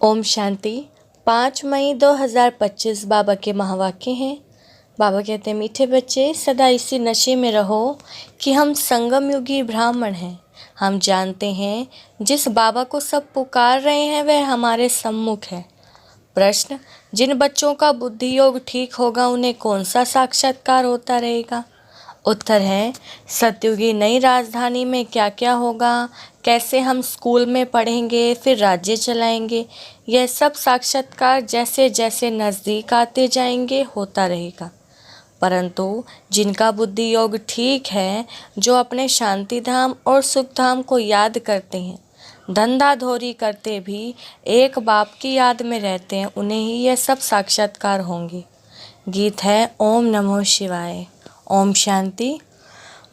ओम शांति। 5 मई 2025 बाबा के महावाक्य हैं। बाबा कहते हैं, मीठे बच्चे सदा इसी नशे में रहो कि हम संगम युगी ब्राह्मण हैं। हम जानते हैं जिस बाबा को सब पुकार रहे हैं वह हमारे सम्मुख है। प्रश्न, जिन बच्चों का बुद्धि योग ठीक होगा उन्हें कौन सा साक्षात्कार होता रहेगा? उत्तर है, सतयुगी नई राजधानी में क्या क्या होगा, कैसे हम स्कूल में पढ़ेंगे, फिर राज्य चलाएंगे, यह सब साक्षात्कार जैसे जैसे नज़दीक आते जाएंगे होता रहेगा। परंतु जिनका बुद्धि योग ठीक है, जो अपने शांति धाम और सुख धाम को याद करते हैं, धंधा धोरी करते भी एक बाप की याद में रहते हैं, उन्हें ही यह सब साक्षात्कार होंगे। गीत है ओम नमो शिवाय। ओम शांति।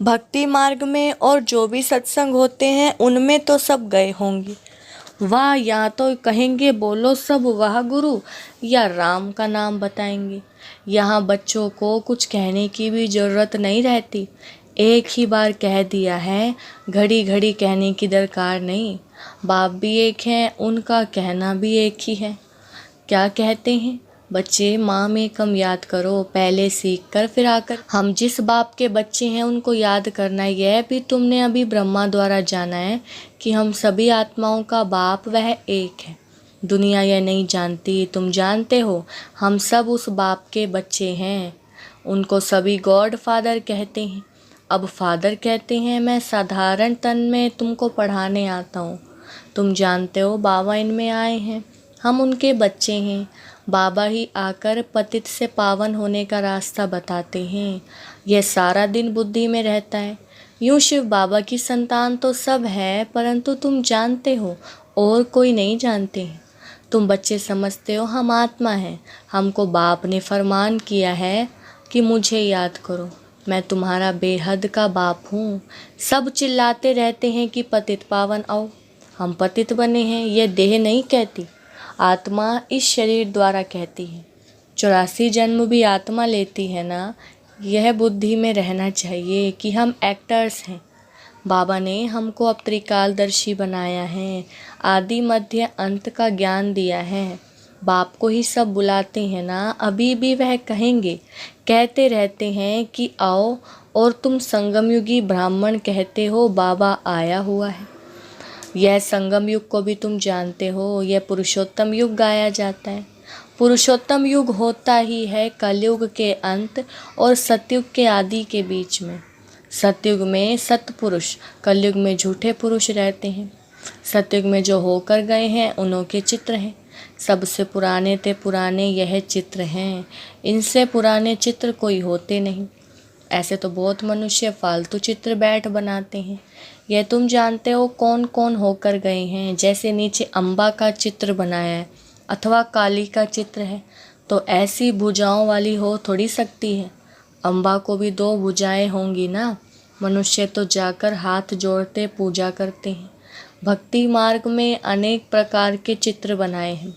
भक्ति मार्ग में और जो भी सत्संग होते हैं उनमें तो सब गए होंगे। वाह, या तो कहेंगे बोलो सब वाह गुरु, या राम का नाम बताएंगे। यहाँ बच्चों को कुछ कहने की भी ज़रूरत नहीं रहती, एक ही बार कह दिया है, घड़ी घड़ी कहने की दरकार नहीं। बाप भी एक हैं, उनका कहना भी एक ही है। क्या कहते हैं बच्चे, माँ में कम याद करो, पहले सीख कर फिर आकर। हम जिस बाप के बच्चे हैं उनको याद करना। यह भी तुमने अभी ब्रह्मा द्वारा जाना है कि हम सभी आत्माओं का बाप वह एक है। दुनिया यह नहीं जानती, तुम जानते हो, हम सब उस बाप के बच्चे हैं। उनको सभी गॉड फादर कहते हैं। अब फादर कहते हैं, मैं साधारण तन में तुमको पढ़ाने आता हूँ। तुम जानते हो बाबा इनमें आए हैं, हम उनके बच्चे हैं। बाबा ही आकर पतित से पावन होने का रास्ता बताते हैं। यह सारा दिन बुद्धि में रहता है। यूँ शिव बाबा की संतान तो सब है, परंतु तुम जानते हो और कोई नहीं जानते हैं। तुम बच्चे समझते हो हम आत्मा हैं। हमको बाप ने फरमान किया है कि मुझे याद करो, मैं तुम्हारा बेहद का बाप हूँ। सब चिल्लाते रहते हैं कि पतित पावन आओ। हम पतित बने हैं, यह देह नहीं कहती, आत्मा इस शरीर द्वारा कहती है। 84 जन्म भी आत्मा लेती है ना। यह बुद्धि में रहना चाहिए कि हम एक्टर्स हैं। बाबा ने हमको अब त्रिकालदर्शी बनाया है, आदि मध्य अंत का ज्ञान दिया है। बाप को ही सब बुलाते हैं ना, अभी भी वह कहेंगे, कहते रहते हैं कि आओ, और तुम संगमयुगी ब्राह्मण कहते हो, बाबा आया हुआ है। यह संगम युग को भी तुम जानते हो, यह पुरुषोत्तम युग गाया जाता है। पुरुषोत्तम युग होता ही है कलयुग के अंत और सतयुग के आदि के बीच में। सतयुग में सतपुरुष, कलयुग में झूठे पुरुष रहते हैं। सतयुग में जो होकर गए हैं उन्हों के चित्र हैं। सबसे पुराने ते पुराने यह चित्र हैं, इनसे पुराने चित्र कोई होते नहीं। ऐसे तो बहुत मनुष्य फालतू चित्र बैठ बनाते हैं। यह तुम जानते हो कौन कौन होकर गए हैं। जैसे नीचे अम्बा का चित्र बनाया है अथवा काली का चित्र है, तो ऐसी भुजाओं वाली हो थोड़ी सकती है। अम्बा को भी 2 भुजाएं होंगी ना। मनुष्य तो जाकर हाथ जोड़ते पूजा करते हैं। भक्ति मार्ग में अनेक प्रकार के चित्र बनाए हैं।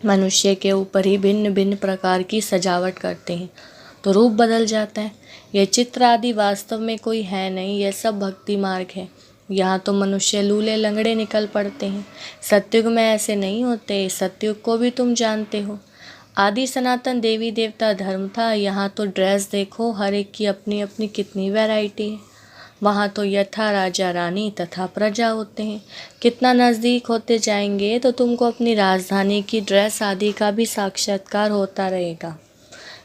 मनुष्य के ऊपर ही भिन्न भिन्न प्रकार की सजावट करते हैं तो रूप बदल जाता है। यह चित्र आदि वास्तव में कोई है नहीं, यह सब भक्ति मार्ग है। यहाँ तो मनुष्य लूले लंगड़े निकल पड़ते हैं। सतयुग में ऐसे नहीं होते। सतयुग को भी तुम जानते हो, आदि सनातन देवी देवता धर्म था। यहाँ तो ड्रेस देखो, हर एक की अपनी अपनी कितनी वैरायटी है। वहाँ तो यथा राजा रानी तथा प्रजा होते हैं। कितना नज़दीक होते जाएंगे तो तुमको अपनी राजधानी की ड्रेस आदि का भी साक्षात्कार होता रहेगा।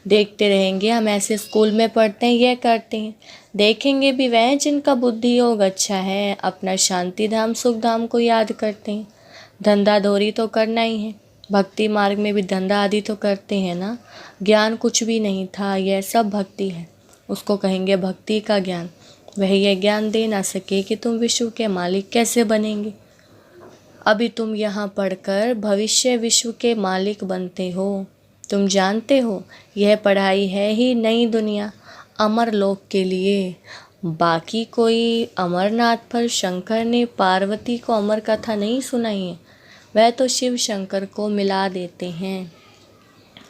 देखते रहेंगे, हम ऐसे स्कूल में पढ़ते हैं, यह करते हैं। देखेंगे भी वह जिनका बुद्धि योग अच्छा है, अपना शांति धाम सुख धाम को याद करते हैं। धंधा धोरी तो करना ही है। भक्ति मार्ग में भी धंधा आदि तो करते हैं ना। ज्ञान कुछ भी नहीं था, यह सब भक्ति है। उसको कहेंगे भक्ति का ज्ञान। वह यह ज्ञान दे ना सके कि तुम विश्व के मालिक कैसे बनेंगे। अभी तुम यहाँ पढ़कर भविष्य विश्व के मालिक बनते हो। तुम जानते हो यह पढ़ाई है ही नई दुनिया, अमर लोक के लिए। बाकी कोई अमरनाथ पर शंकर ने पार्वती को अमर कथा नहीं सुनाई है, वह तो शिव शंकर को मिला देते हैं।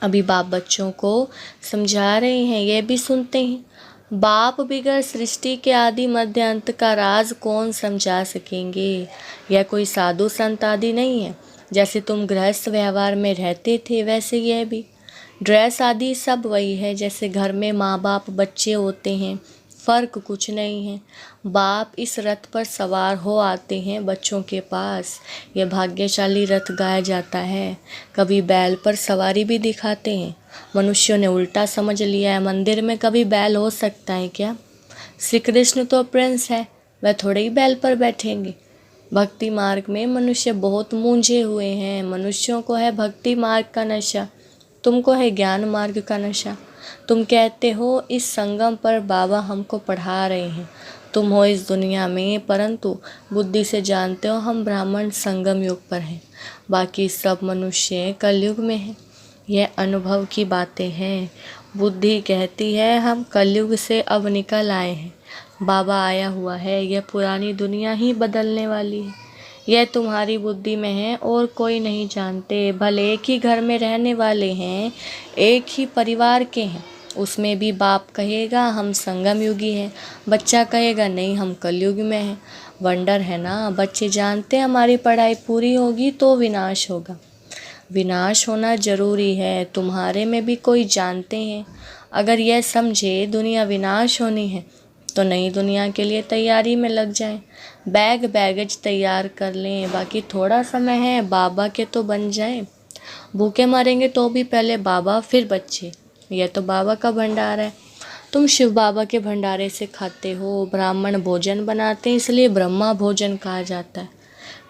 अभी बाप बच्चों को समझा रहे हैं, यह भी सुनते हैं। बाप बिगड़ सृष्टि के आदि मध्य अंत का राज कौन समझा सकेंगे। यह कोई साधु संत आदि नहीं है जैसे तुम गृहस्थ व्यवहार में रहते थे वैसे यह भी। ड्रेस आदि सब वही है, जैसे घर में माँ बाप बच्चे होते हैं, फ़र्क कुछ नहीं है। बाप इस रथ पर सवार हो आते हैं बच्चों के पास, यह भाग्यशाली रथ गाया जाता है। कभी बैल पर सवारी भी दिखाते हैं। मनुष्यों ने उल्टा समझ लिया है, मंदिर में कभी बैल हो सकता है क्या? श्री कृष्ण तो प्रिंस है, वह थोड़े ही बैल पर बैठेंगे। भक्ति मार्ग में मनुष्य बहुत मूंझे हुए हैं। मनुष्यों को है भक्ति मार्ग का नशा, तुमको है ज्ञान मार्ग का नशा। तुम कहते हो इस संगम पर बाबा हमको पढ़ा रहे हैं, तुम हो इस दुनिया में, परंतु बुद्धि से जानते हो हम ब्राह्मण संगम युग पर हैं, बाकी सब मनुष्य कलयुग में हैं। यह अनुभव की बातें हैं। बुद्धि कहती है हम कलयुग से अब निकल आए हैं, बाबा आया हुआ है, यह पुरानी दुनिया ही बदलने वाली है। यह तुम्हारी बुद्धि में है और कोई नहीं जानते। भले एक ही घर में रहने वाले हैं, एक ही परिवार के हैं, उसमें भी बाप कहेगा हम संगम युगी हैं, बच्चा कहेगा नहीं हम कलयुग में हैं। वंडर है ना, बच्चे जानते हैं हमारी पढ़ाई पूरी होगी तो विनाश होगा। विनाश होना जरूरी है, तुम्हारे में भी कोई जानते हैं। अगर यह समझे दुनिया विनाश होनी है तो नई दुनिया के लिए तैयारी में लग जाएं। बैगेज तैयार कर लें, बाकी थोड़ा समय है, बाबा के तो बन जाएं। भूखे मरेंगे तो भी पहले बाबा फिर बच्चे, यह तो बाबा का भंडार है। तुम शिव बाबा के भंडारे से खाते हो। ब्राह्मण भोजन बनाते हैं इसलिए ब्रह्मा भोजन कहा जाता है।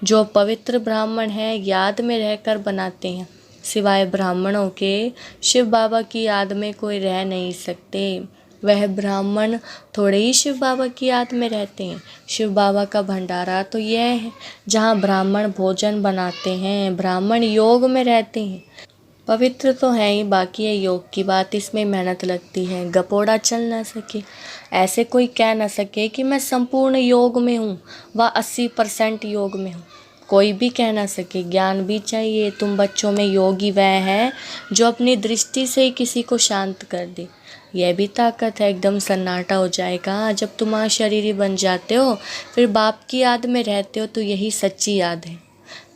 जो पवित्र ब्राह्मण हैं याद में रहकर बनाते हैं, सिवाय ब्राह्मणों के शिव बाबा की याद में कोई रह नहीं सकते। वह ब्राह्मण थोड़े ही शिव बाबा की याद में रहते हैं। शिव बाबा का भंडारा तो यह है जहाँ ब्राह्मण भोजन बनाते हैं, ब्राह्मण योग में रहते हैं। पवित्र तो है ही, बाकी है योग की बात, इसमें मेहनत लगती है। गपोड़ा चल ना सके, ऐसे कोई कह ना सके कि मैं संपूर्ण योग में हूँ व 80% योग में हूँ, कोई भी कह ना सके। ज्ञान भी चाहिए। तुम बच्चों में योगी वह है जो अपनी दृष्टि से ही किसी को शांत कर दे, यह भी ताकत है। एकदम सन्नाटा हो जाएगा जब तुम शरीरी बन जाते हो, फिर बाप की याद में रहते हो, तो यही सच्ची याद है।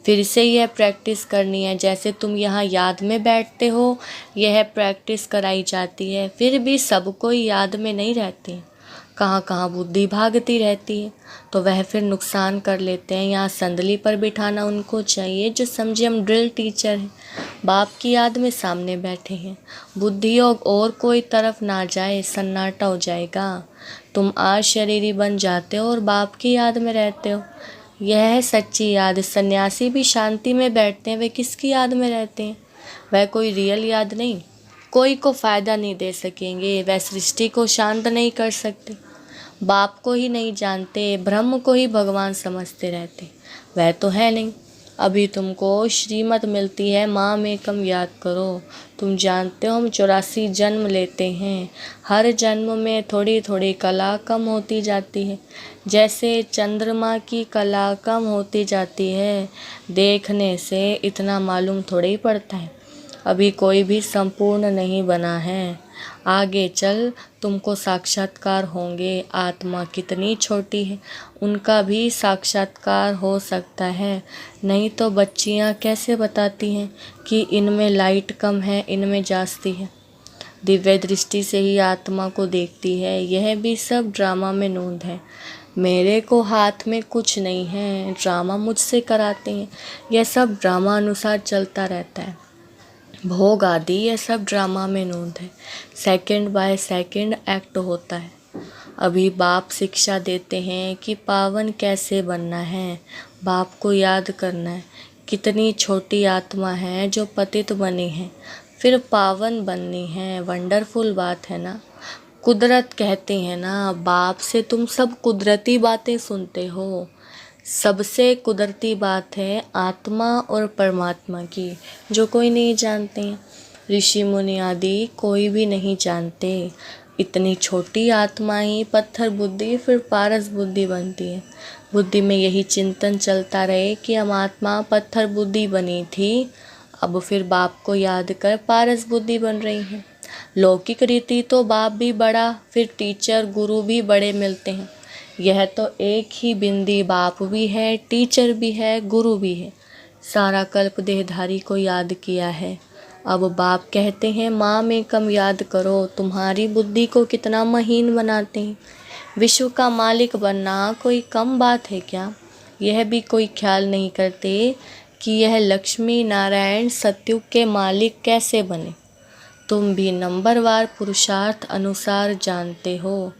फिर से यह प्रैक्टिस करनी है, जैसे तुम यहाँ याद में बैठते हो यह प्रैक्टिस कराई जाती है। फिर भी सब कोई याद में नहीं रहते, कहाँ कहाँ बुद्धि भागती रहती है, तो वह फिर नुकसान कर लेते हैं। यहाँ संदली पर बिठाना उनको चाहिए जो समझे हम ड्रिल टीचर हैं, बाप की याद में सामने बैठे हैं। बुद्धि योग और कोई तरफ ना जाए, सन्नाटा हो जाएगा। तुम आज शरीरी बन जाते हो और बाप की याद में रहते हो, यह है सच्ची याद। सन्यासी भी शांति में बैठते हैं, वे किसकी याद में रहते हैं? वह कोई रियल याद नहीं, कोई को फ़ायदा नहीं दे सकेंगे, वह सृष्टि को शांत नहीं कर सकते। बाप को ही नहीं जानते, ब्रह्म को ही भगवान समझते रहते, वह तो है नहीं। अभी तुमको श्रीमत मिलती है, माँ में कम याद करो। तुम जानते हो हम 84 जन्म लेते हैं, हर जन्म में थोड़ी थोड़ी कला कम होती जाती है, जैसे चंद्रमा की कला कम होती जाती है। देखने से इतना मालूम थोड़ा ही पड़ता है, अभी कोई भी संपूर्ण नहीं बना है। आगे चल तुमको साक्षात्कार होंगे। आत्मा कितनी छोटी है, उनका भी साक्षात्कार हो सकता है। नहीं तो बच्चियां कैसे बताती हैं कि इनमें लाइट कम है, इनमें जास्ती है। दिव्य दृष्टि से ही आत्मा को देखती है। यह भी सब ड्रामा में नोंद है। मेरे को हाथ में कुछ नहीं है, ड्रामा मुझसे कराते हैं। यह सब ड्रामा अनुसार चलता रहता है। भोग आदि यह सब ड्रामा में नोंद है। सेकंड बाय सेकंड एक्ट होता है। अभी बाप शिक्षा देते हैं कि पावन कैसे बनना है, बाप को याद करना है। कितनी छोटी आत्मा है जो पतित बनी है, फिर पावन बननी है। वंडरफुल बात है ना। कुदरत कहते हैं ना, बाप से तुम सब कुदरती बातें सुनते हो। सबसे कुदरती बात है आत्मा और परमात्मा की, जो कोई नहीं जानते हैं। ऋषि मुनि आदि कोई भी नहीं जानते। इतनी छोटी आत्मा ही पत्थर बुद्धि फिर पारस बुद्धि बनती है। बुद्धि में यही चिंतन चलता रहे कि हम आत्मा पत्थर बुद्धि बनी थी, अब फिर बाप को याद कर पारस बुद्धि बन रही है। लौकिक रीति तो बाप भी बड़ा, फिर टीचर गुरु भी बड़े मिलते हैं। यह तो एक ही बिंदी बाप भी है, टीचर भी है, गुरु भी है। सारा कल्प देहधारी को याद किया है। अब बाप कहते हैं माँ में कम याद करो, तुम्हारी बुद्धि को कितना महीन बनाते हैं। विश्व का मालिक बनना कोई कम बात है क्या? यह भी कोई ख्याल नहीं करते कि यह लक्ष्मी नारायण सतयुग के मालिक कैसे बने। तुम भी नंबरवार पुरुषार्थ अनुसार जानते हो।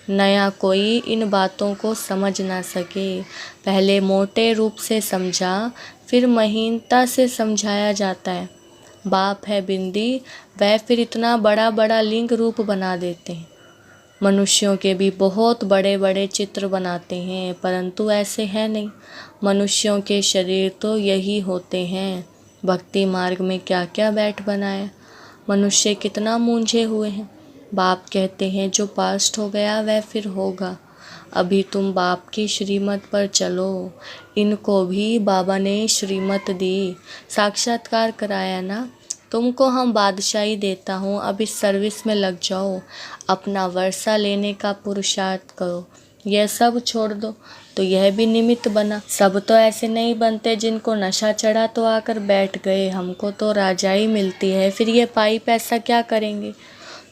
नया कोई इन बातों को समझ ना सके। पहले मोटे रूप से समझा, फिर महीनता से समझाया जाता है। बाप है बिंदी, वह फिर इतना बड़ा बड़ा लिंग रूप बना देते हैं। मनुष्यों के भी बहुत बड़े बड़े चित्र बनाते हैं, परंतु ऐसे है नहीं। मनुष्यों के शरीर तो यही होते हैं। भक्ति मार्ग में क्या क्या बैठ बनाया। मनुष्य कितना मूंझे हुए हैं। बाप कहते हैं जो पास्ट हो गया वह फिर होगा। अभी तुम बाप की श्रीमत पर चलो। इनको भी बाबा ने श्रीमत दी, साक्षात्कार कराया ना। तुमको हम बादशाही देता हूँ, अब इस सर्विस में लग जाओ। अपना वर्षा लेने का पुरुषार्थ करो। यह सब छोड़ दो तो यह भी निमित्त बना। सब तो ऐसे नहीं बनते जिनको नशा चढ़ा तो आकर बैठ गए। हमको तो राजाई मिलती है, फिर ये पाई पैसा क्या करेंगे।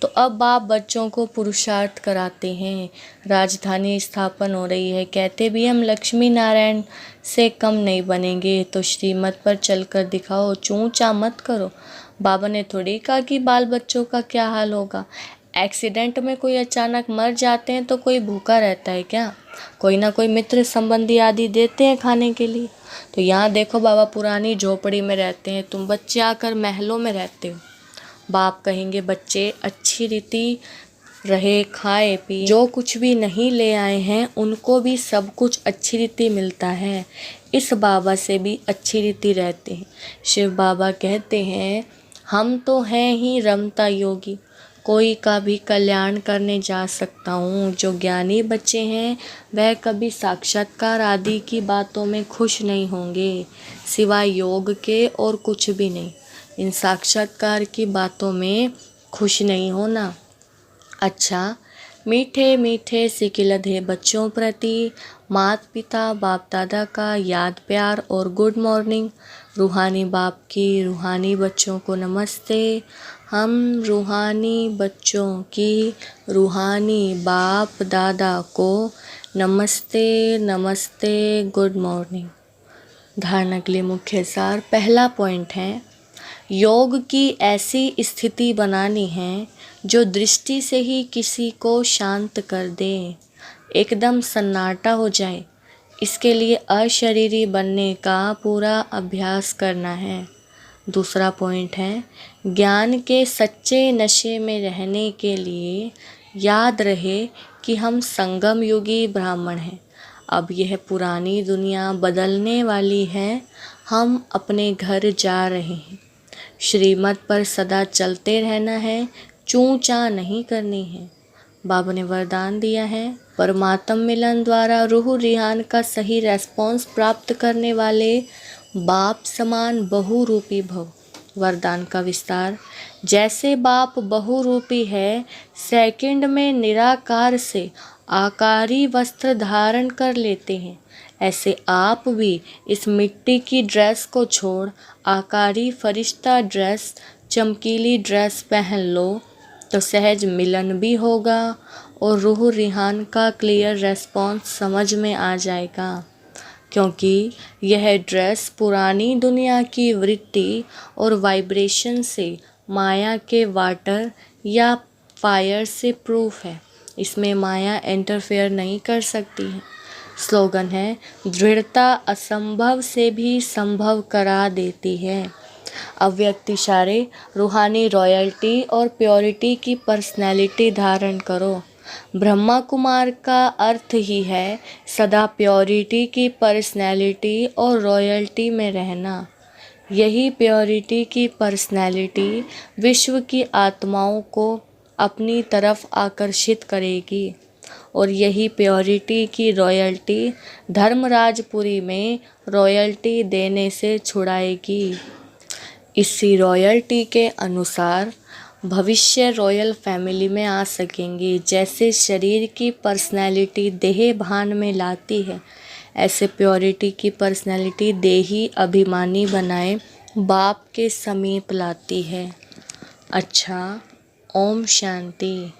तो अब बाप बच्चों को पुरुषार्थ कराते हैं। राजधानी स्थापन हो रही है, कहते भी हम लक्ष्मी नारायण से कम नहीं बनेंगे। तो श्रीमत पर चलकर दिखाओ, चूंचा मत करो। बाबा ने थोड़ी कहा कि बाल बच्चों का क्या हाल होगा। एक्सीडेंट में कोई अचानक मर जाते हैं तो कोई भूखा रहता है क्या? कोई ना कोई मित्र संबंधी आदि देते हैं खाने के लिए। तो यहाँ देखो बाबा पुरानी झोपड़ी में रहते हैं, तुम बच्चे आकर महलों में रहते हो। बाप कहेंगे बच्चे अच्छी रीति रहे, खाए पी, जो कुछ भी नहीं ले आए हैं उनको भी सब कुछ अच्छी रीति मिलता है। इस बाबा से भी अच्छी रीति रहते हैं। शिव बाबा कहते हैं हम तो हैं ही रमता योगी, कोई का भी कल्याण करने जा सकता हूँ। जो ज्ञानी बच्चे हैं वह कभी साक्षात्कार आदि की बातों में खुश नहीं होंगे, सिवाय योग के और कुछ भी नहीं। इन साक्षात्कार की बातों में खुश नहीं होना। अच्छा, मीठे मीठे सिकिलधे बच्चों प्रति माता पिता बाप दादा का याद प्यार और गुड मॉर्निंग। रूहानी बाप की रूहानी बच्चों को नमस्ते। हम रूहानी बच्चों की रूहानी बाप दादा को नमस्ते नमस्ते, गुड मॉर्निंग। धारणा के लिए मुख्य सार। पहला पॉइंट है, योग की ऐसी स्थिति बनानी है जो दृष्टि से ही किसी को शांत कर दे, एकदम सन्नाटा हो जाए। इसके लिए अशरीरी बनने का पूरा अभ्यास करना है। दूसरा पॉइंट है, ज्ञान के सच्चे नशे में रहने के लिए याद रहे कि हम संगम युगी ब्राह्मण हैं। अब यह पुरानी दुनिया बदलने वाली है, हम अपने घर जा रहे हैं। श्रीमत पर सदा चलते रहना है, चूं-चां नहीं करनी है। बाबा ने वरदान दिया है, परमात्म मिलन द्वारा रूह रिहान का सही रेस्पॉन्स प्राप्त करने वाले बाप समान बहुरूपी भव। वरदान का विस्तार। जैसे बाप बहुरूपी है, सेकंड में निराकार से आकारी वस्त्र धारण कर लेते हैं, ऐसे आप भी इस मिट्टी की ड्रेस को छोड़ आकारी फरिश्ता ड्रेस, चमकीली ड्रेस पहन लो तो सहज मिलन भी होगा और रूह रिहान का क्लियर रेस्पॉन्स समझ में आ जाएगा। क्योंकि यह ड्रेस पुरानी दुनिया की वृत्ति और वाइब्रेशन से, माया के वाटर या फायर से प्रूफ है। इसमें माया इंटरफेयर नहीं कर सकती है। स्लोगन है, दृढ़ता असंभव से भी संभव करा देती है। अव्यक्त इशारे, रूहानी रॉयल्टी और प्योरिटी की पर्सनैलिटी धारण करो। ब्रह्मा कुमार का अर्थ ही है सदा प्योरिटी की पर्सनैलिटी और रॉयल्टी में रहना। यही प्योरिटी की पर्सनैलिटी विश्व की आत्माओं को अपनी तरफ आकर्षित करेगी और यही प्योरिटी की रॉयल्टी धर्मराजपुरी में रॉयल्टी देने से छुड़ाएगी। इसी रॉयल्टी के अनुसार भविष्य रॉयल फैमिली में आ सकेंगे। जैसे शरीर की पर्सनैलिटी देह भान में लाती है, ऐसे प्योरिटी की पर्सनैलिटी देही अभिमानी बनाए बाप के समीप लाती है। अच्छा, ओम शांति।